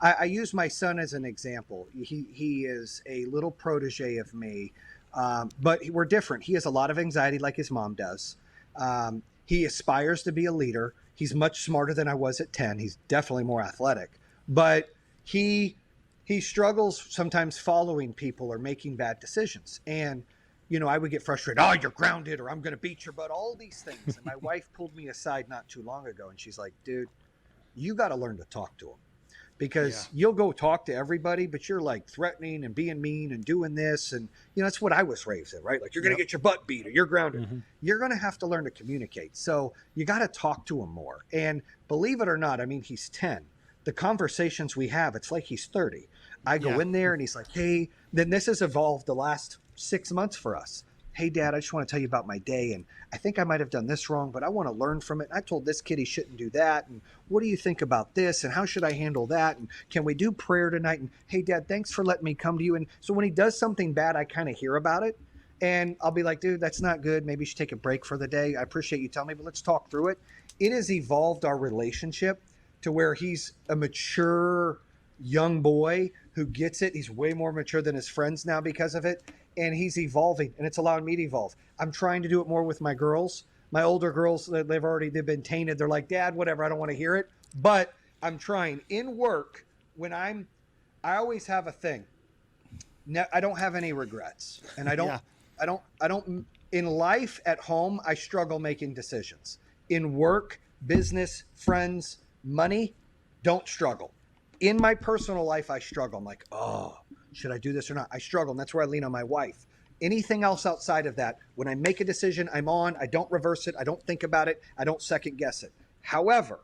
I use my son as an example. He is a little protege of me, but we're different. He has a lot of anxiety like his mom does. He aspires to be a leader. He's much smarter than I was at 10. He's definitely more athletic, but he struggles sometimes following people or making bad decisions. And I would get frustrated. Oh, you're grounded, or I'm going to beat your butt, all these things. And my wife pulled me aside not too long ago, and she's like, dude, you got to learn to talk to him, because you'll go talk to everybody, but you're like threatening and being mean and doing this. And, that's what I was raised in, right? Like, you're going to get your butt beat, or you're grounded. Mm-hmm. You're going to have to learn to communicate. So you got to talk to him more. And believe it or not, he's 10. The conversations we have, it's like he's 30. I go in there and he's like, hey, then this has evolved the last 6 months for us. Hey, Dad, I just want to tell you about my day. And I think I might have done this wrong, but I want to learn from it. I told this kid he shouldn't do that. And what do you think about this? And how should I handle that? And can we do prayer tonight? And hey, Dad, thanks for letting me come to you. And so when he does something bad, I kind of hear about it. And I'll be like, dude, that's not good. Maybe you should take a break for the day. I appreciate you telling me, but let's talk through it. It has evolved our relationship to where he's a mature young boy who gets it. He's way more mature than his friends now because of it. And he's evolving, and it's allowing me to evolve. I'm trying to do it more with my girls. My older girls, they've been tainted. They're like, Dad, whatever, I don't want to hear it. But I'm trying. In work, I always have a thing. I don't have any regrets. And I don't, in life, at home, I struggle making decisions. In work, business, friends, money, don't struggle. In my personal life, I struggle. I'm like, oh, should I do this or not? I struggle, and that's where I lean on my wife. Anything else outside of that, when I make a decision, I'm on. I don't reverse it. I don't think about it. I don't second guess it. However,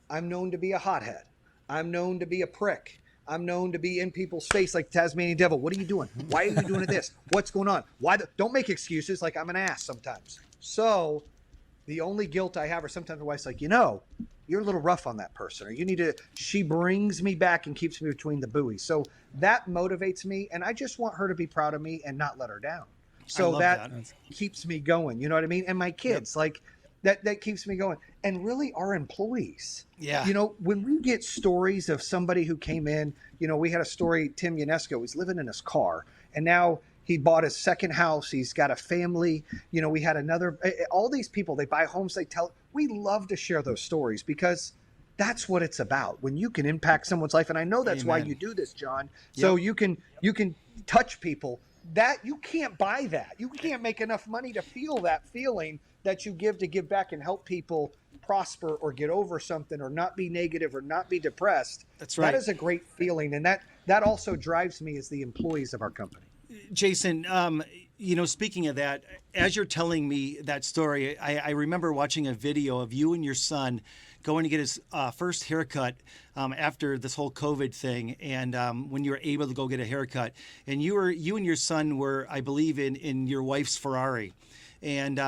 I'm known to be a hothead. I'm known to be a prick. I'm known to be in people's face like Tasmanian devil. What are you doing? Why are you doing this? What's going on? Don't make excuses. Like, I'm an ass sometimes. So the only guilt I have, or sometimes my wife's like, you're a little rough on that person, or she brings me back and keeps me between the buoys. So that motivates me, and I just want her to be proud of me and not let her down. So that keeps me going. You know what I mean? And my kids, like that keeps me going. And really our employees. Yeah. When we get stories of somebody who came in, we had a story, Tim Unesco was living in his car, and now he bought his second house. He's got a family. We had all these people, they buy homes, we love to share those stories, because that's what it's about. When you can impact someone's life. And I know that's why you do this, John. So you can touch people. That you can't buy that. You can't make enough money to feel that feeling that you give to give back and help people prosper or get over something or not be negative or not be depressed. That's right. That is a great feeling. And that also drives me as the employees of our company. Jayson, speaking of that, as you're telling me that story, I remember watching a video of you and your son going to get his first haircut after this whole COVID thing, and when you were able to go get a haircut, and you and your son were, I believe, in your wife's Ferrari, and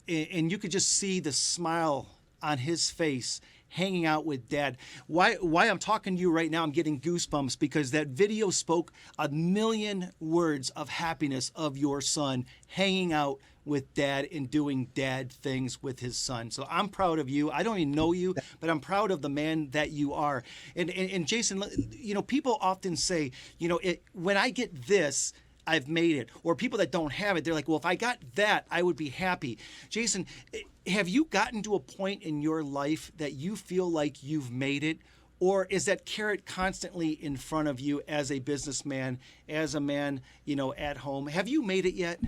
you could just see the smile on his face hanging out with Dad. Why I'm talking to you right now, I'm getting goosebumps, because that video spoke a million words of happiness of your son hanging out with Dad and doing Dad things with his son. So I'm proud of you. I don't even know you, but I'm proud of the man that you are. And Jayson, people often say, when I get this, I've made it. Or people that don't have it, they're like, well, if I got that, I would be happy. Jayson, have you gotten to a point in your life that you feel like you've made it? Or is that carrot constantly in front of you as a businessman, as a man, at home? Have you made it yet?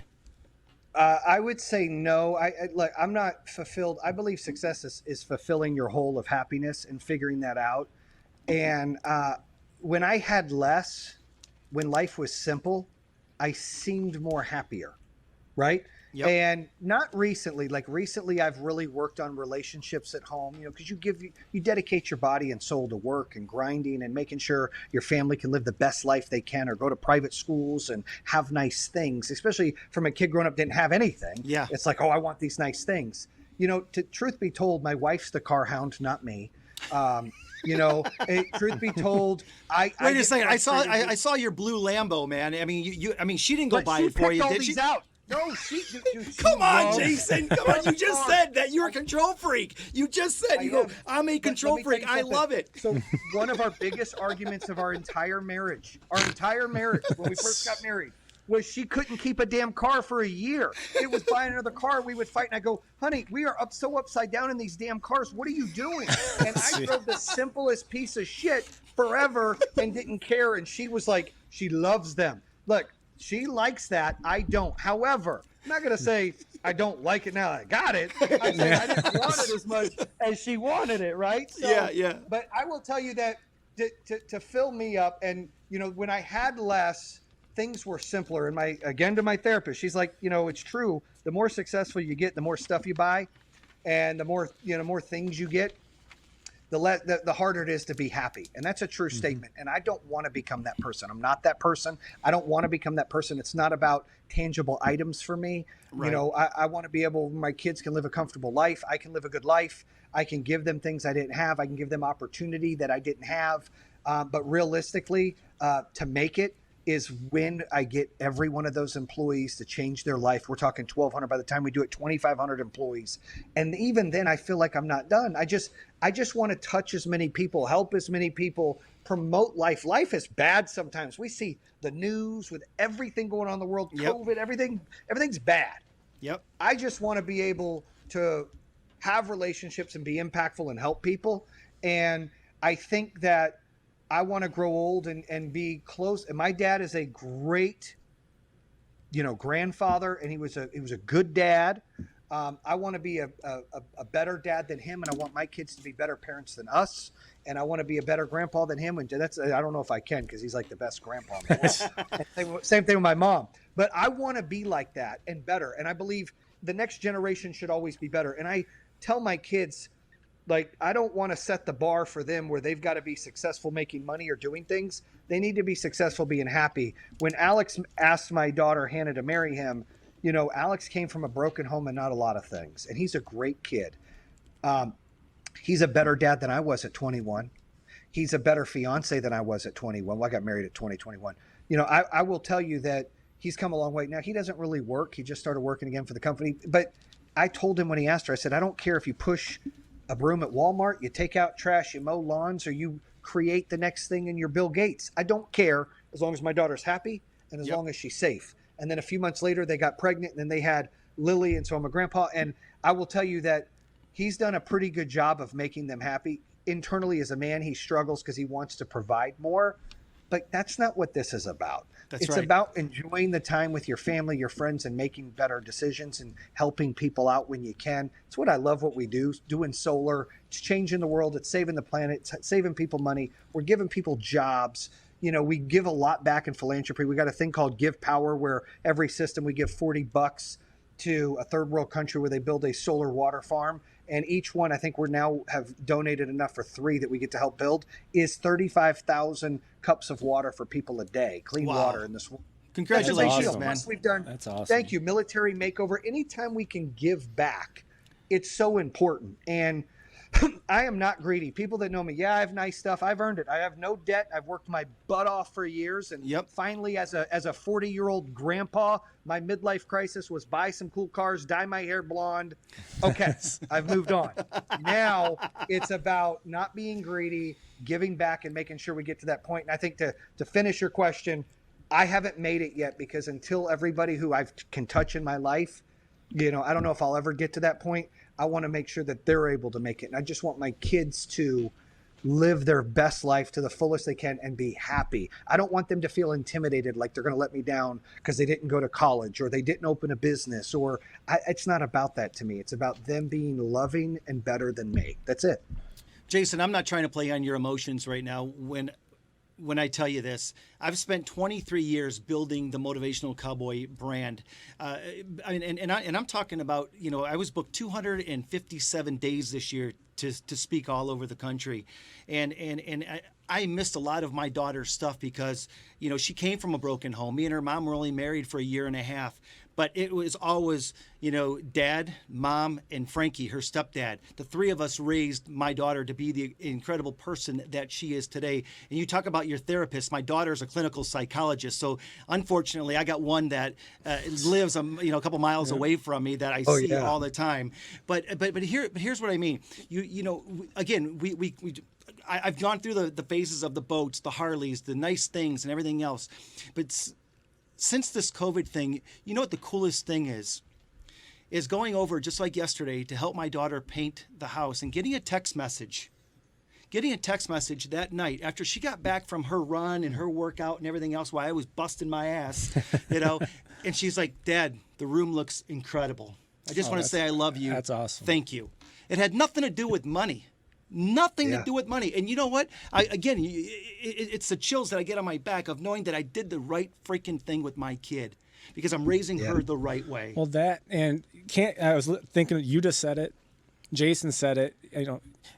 I would say no. I'm not fulfilled. I believe success is fulfilling your whole of happiness and figuring that out. And when I had less, when life was simple, I seemed more happier, right? Yep. And not recently. Like recently, I've really worked on relationships at home, because you dedicate your body and soul to work and grinding and making sure your family can live the best life they can, or go to private schools and have nice things, especially from a kid growing up didn't have anything. Yeah. It's like, oh, I want these nice things. Truth be told, my wife's the car hound, not me. Truth be told, wait a second. I saw your blue Lambo, man. I mean, she didn't go buy it for you, did she? No, she Come on, loves Jayson. Come on. You just cars. said that you're a control freak. You just said, I you go, am. I'm a But control let me tell freak. you I something. love it. So one of our biggest arguments of our entire marriage when we first got married, was she couldn't keep a damn car for a year. It was buying another car. We would fight. And I go, honey, we are so upside down in these damn cars. What are you doing? And I drove the simplest piece of shit forever and didn't care. And she was like, she loves them. Look, she likes that. I don't. However, I'm not going to say I don't like it now that I got it. I'm saying I didn't want it as much as she wanted it, right? So, Yeah. But I will tell you that to fill me up, and, when I had less, things were simpler. And to my therapist, she's like, it's true. The more successful you get, the more stuff you buy, and the more, more things you get, the harder it is to be happy. And that's a true statement. And I don't want to become that person. I'm not that person. I don't want to become that person. It's not about tangible items for me. Right. I want to be able, my kids can live a comfortable life. I can live a good life. I can give them things I didn't have. I can give them opportunity that I didn't have. But realistically, to make it is when I get every one of those employees to change their life. We're talking 1,200. By the time we do it, 2,500 employees. And even then, I feel like I'm not done. I just want to touch as many people, help as many people, promote life. Life is bad sometimes. We see the news with everything going on in the world, Yep. COVID, everything's bad. Yep. I just want to be able to have relationships and be impactful and help people. And I think that I want to grow old and be close. And my dad is a great, grandfather, and he was a good dad. I want to be a better dad than him, and I want my kids to be better parents than us. And I want to be a better grandpa than him. And I don't know if I can, because he's like the best grandpa in the world. Same thing with my mom. But I want to be like that and better. And I believe the next generation should always be better. And I tell my kids, like, I don't want to set the bar for them where they've got to be successful making money or doing things. They need to be successful being happy. When Alex asked my daughter Hannah to marry him, Alex came from a broken home and not a lot of things. And he's a great kid. He's a better dad than I was at 21. He's a better fiance than I was at 21. Well, I got married at 21. I will tell you that he's come a long way. Now, he doesn't really work. He just started working again for the company. But I told him when he asked her, I said, I don't care if you push a broom at Walmart, you take out trash, you mow lawns, or you create the next thing in your Bill Gates. I don't care, as long as my daughter's happy and as long as she's safe. And then a few months later, they got pregnant, and then they had Lily, and so I'm a grandpa. And I will tell you that he's done a pretty good job of making them happy. Internally, as a man, he struggles because he wants to provide more. But that's not what this is about. That's it's right. about enjoying the time with your family, your friends, and making better decisions and helping people out when you can. It's what I love what we do, doing solar. It's changing the world. It's saving the planet. It's saving people money. We're giving people jobs. We give a lot back in philanthropy. We got a thing called Give Power, where every system we give $40 to a third world country where they build a solar water farm. And each one, I think we're now have donated enough for 3 that we get to help build, is 35,000 cups of water for people a day, clean water in this world. Congratulations, awesome. man. Plus we've done. That's awesome. Thank you. Military makeover. Anytime we can give back, it's so important. And I am not greedy. People that know me, I have nice stuff. I've earned it. I have no debt. I've worked my butt off for years. And finally, as a 40-year-old grandpa, my midlife crisis was buy some cool cars, dye my hair blonde. Okay, I've moved on. Now it's about not being greedy, giving back, and making sure we get to that point. And I think to finish your question, I haven't made it yet, because until everybody who I can touch in my life, I don't know if I'll ever get to that point. I want to make sure that they're able to make it. And I just want my kids to live their best life to the fullest they can and be happy. I don't want them to feel intimidated, like they're going to let me down because they didn't go to college or they didn't open a business, it's not about that to me. It's about them being loving and better than me. That's it. Jayson, I'm not trying to play on your emotions right now when I tell you this. I've spent 23 years building the Motivational Cowboy brand. And I'm talking about, I was booked 257 days this year to speak all over the country. And I missed a lot of my daughter's stuff because, she came from a broken home. Me and her mom were only married for a year and a half. But it was always, Dad, Mom, and Frankie, her stepdad. The three of us raised my daughter to be the incredible person that she is today. And you talk about your therapist. My daughter's a clinical psychologist. So unfortunately, I got one that lives a couple miles away from me that I see all the time. But here's what I mean. Again, I've gone through the phases of the boats, the Harleys, the nice things, and everything else. But since this COVID thing, you know what the coolest thing is going over just like yesterday to help my daughter paint the house and getting a text message that night after she got back from her run and her workout and everything else while I was busting my ass, and she's like, Dad, the room looks incredible. I just want to say I love you. That's awesome. Thank you. It had nothing to do with money. Nothing to do with money. And you know what? It's the chills that I get on my back of knowing that I did the right freaking thing with my kid because I'm raising her the right way. Well, I was thinking, you just said it. Jayson said it.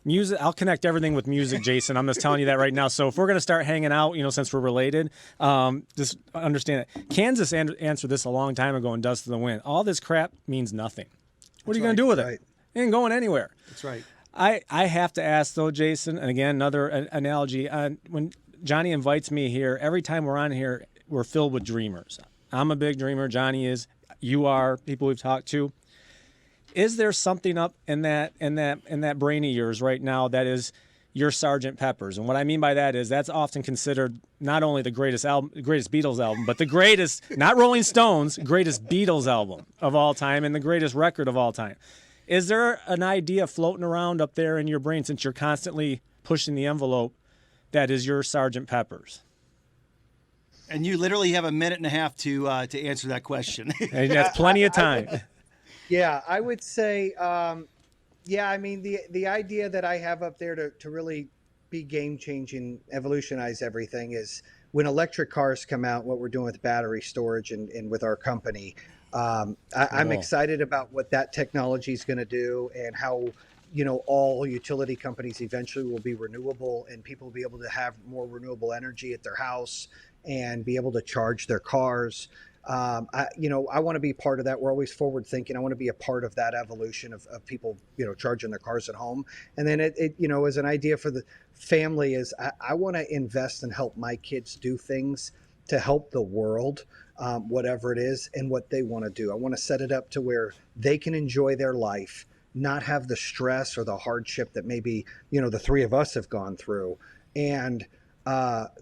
Music. I'll connect everything with music, Jayson. I'm just telling you that right now. So if we're going to start hanging out, since we're related, just understand it. Kansas answered this a long time ago in Dust to the Wind. All this crap means nothing. What are you going to do with it? It ain't going anywhere. That's right. I have to ask, though, Jayson, and again, another analogy. When Johnny invites me here, every time we're on here, we're filled with dreamers. I'm a big dreamer. Johnny is. You are. People we've talked to. Is there something up in that brain of yours right now that is your Sgt. Pepper's? And what I mean by that is that's often considered not only the greatest Beatles album, but the greatest, not Rolling Stones, greatest Beatles album of all time and the greatest record of all time. Is there an idea floating around up there in your brain, since you're constantly pushing the envelope, that is your Sgt. Pepper's? And you literally have a minute and a half to answer that question. And that's plenty of time. Yeah, I would say, the idea that I have up there to really be game-changing, evolutionize everything is when electric cars come out, what we're doing with battery storage and with our company. I'm excited about what that technology is going to do and how, all utility companies eventually will be renewable and people will be able to have more renewable energy at their house and be able to charge their cars. I want to be part of that. We're always forward thinking. I want to be a part of that evolution of people, charging their cars at home. And then it as an idea for the family is I want to invest and help my kids do things to help the world, whatever it is, and what they want to do. I want to set it up to where they can enjoy their life, not have the stress or the hardship that maybe, the three of us have gone through. And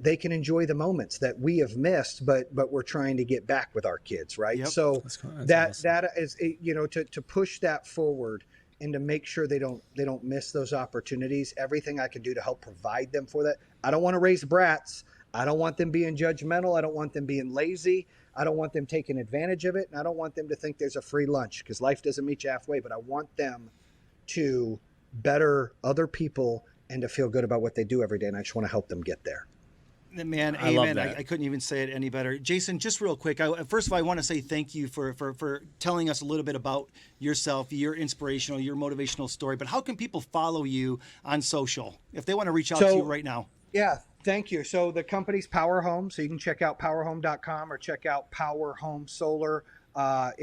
they can enjoy the moments that we have missed, but we're trying to get back with our kids, right? Yep. So That's awesome. that is, to push that forward and to make sure they don't miss those opportunities. Everything I can do to help provide them for that. I don't want to raise brats. I don't want them being judgmental. I don't want them being lazy. I don't want them taking advantage of it. And I don't want them to think there's a free lunch, because life doesn't meet you halfway. But I want them to better other people and to feel good about what they do every day. And I just want to help them get there. Man, I love amen. that. I couldn't even say it any better. Jayson, just real quick, first of all, I want to say thank you for telling us a little bit about yourself, your inspirational, your motivational story. But how can people follow you on social if they want to reach out to you right now? Yeah, thank you. So the company's Power Home. So you can check out powerhome.com or check out Power Home Solar on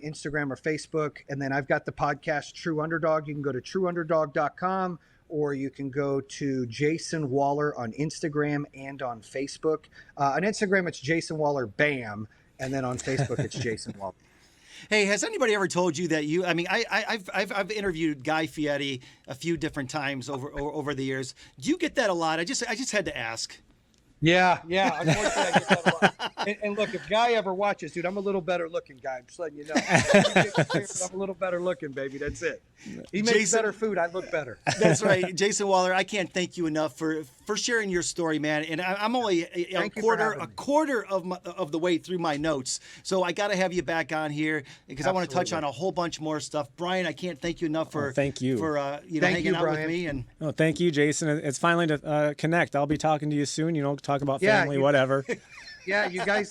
Instagram or Facebook. And then I've got the podcast True Underdog. You can go to trueunderdog.com. or you can go to Jayson Waller on Instagram and on Facebook. On Instagram, it's Jayson Waller Bam, and then on Facebook, it's Jayson Waller. Hey, has anybody ever told you that I've interviewed Guy Fieri a few different times over the years. Do you get that a lot? I just had to ask. Yeah. Unfortunately, I get that a lot. And look, if Guy ever watches, dude, I'm a little better looking, Guy. I'm just letting you know. I'm a little better looking, baby. That's it. He makes better food. I look better. That's right. Jayson Waller, I can't thank you enough for sharing your story, man. And I'm only a quarter of the way through my notes. So I got to have you back on here because I want to touch on a whole bunch more stuff. Brian, I can't thank you enough for hanging out with me. And thank you, Jayson. It's finally to connect. I'll be talking to you soon. Talk about family, whatever. Yeah, you guys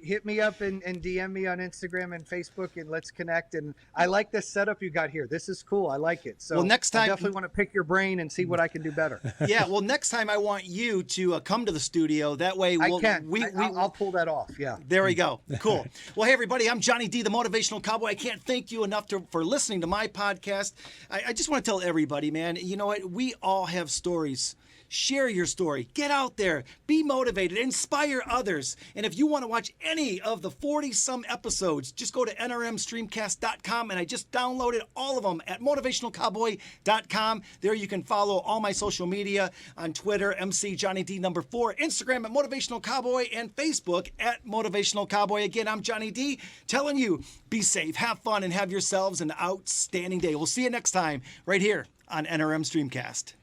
hit me up and DM me on Instagram and Facebook, and let's connect. And I like this setup you got here. This is cool. I like it. So well, next time, I definitely want to pick your brain and see what I can do better. Yeah, well, next time I want you to come to the studio. That way, I'll pull that off. Yeah. There we go. Cool. Well, hey, everybody, I'm Johnny D, the Motivational Cowboy. I can't thank you enough for listening to my podcast. I just want to tell everybody, man, you know what? We all have stories. Share your story. Get out there. Be motivated. Inspire others. And if you want to watch any of the 40-some episodes, just go to nrmstreamcast.com, and I just downloaded all of them at motivationalcowboy.com. There you can follow all my social media on Twitter, MCJohnnyD4, Instagram at Motivational Cowboy, and Facebook at Motivational Cowboy. Again, I'm Johnny D, telling you, be safe, have fun, and have yourselves an outstanding day. We'll see you next time right here on NRM Streamcast.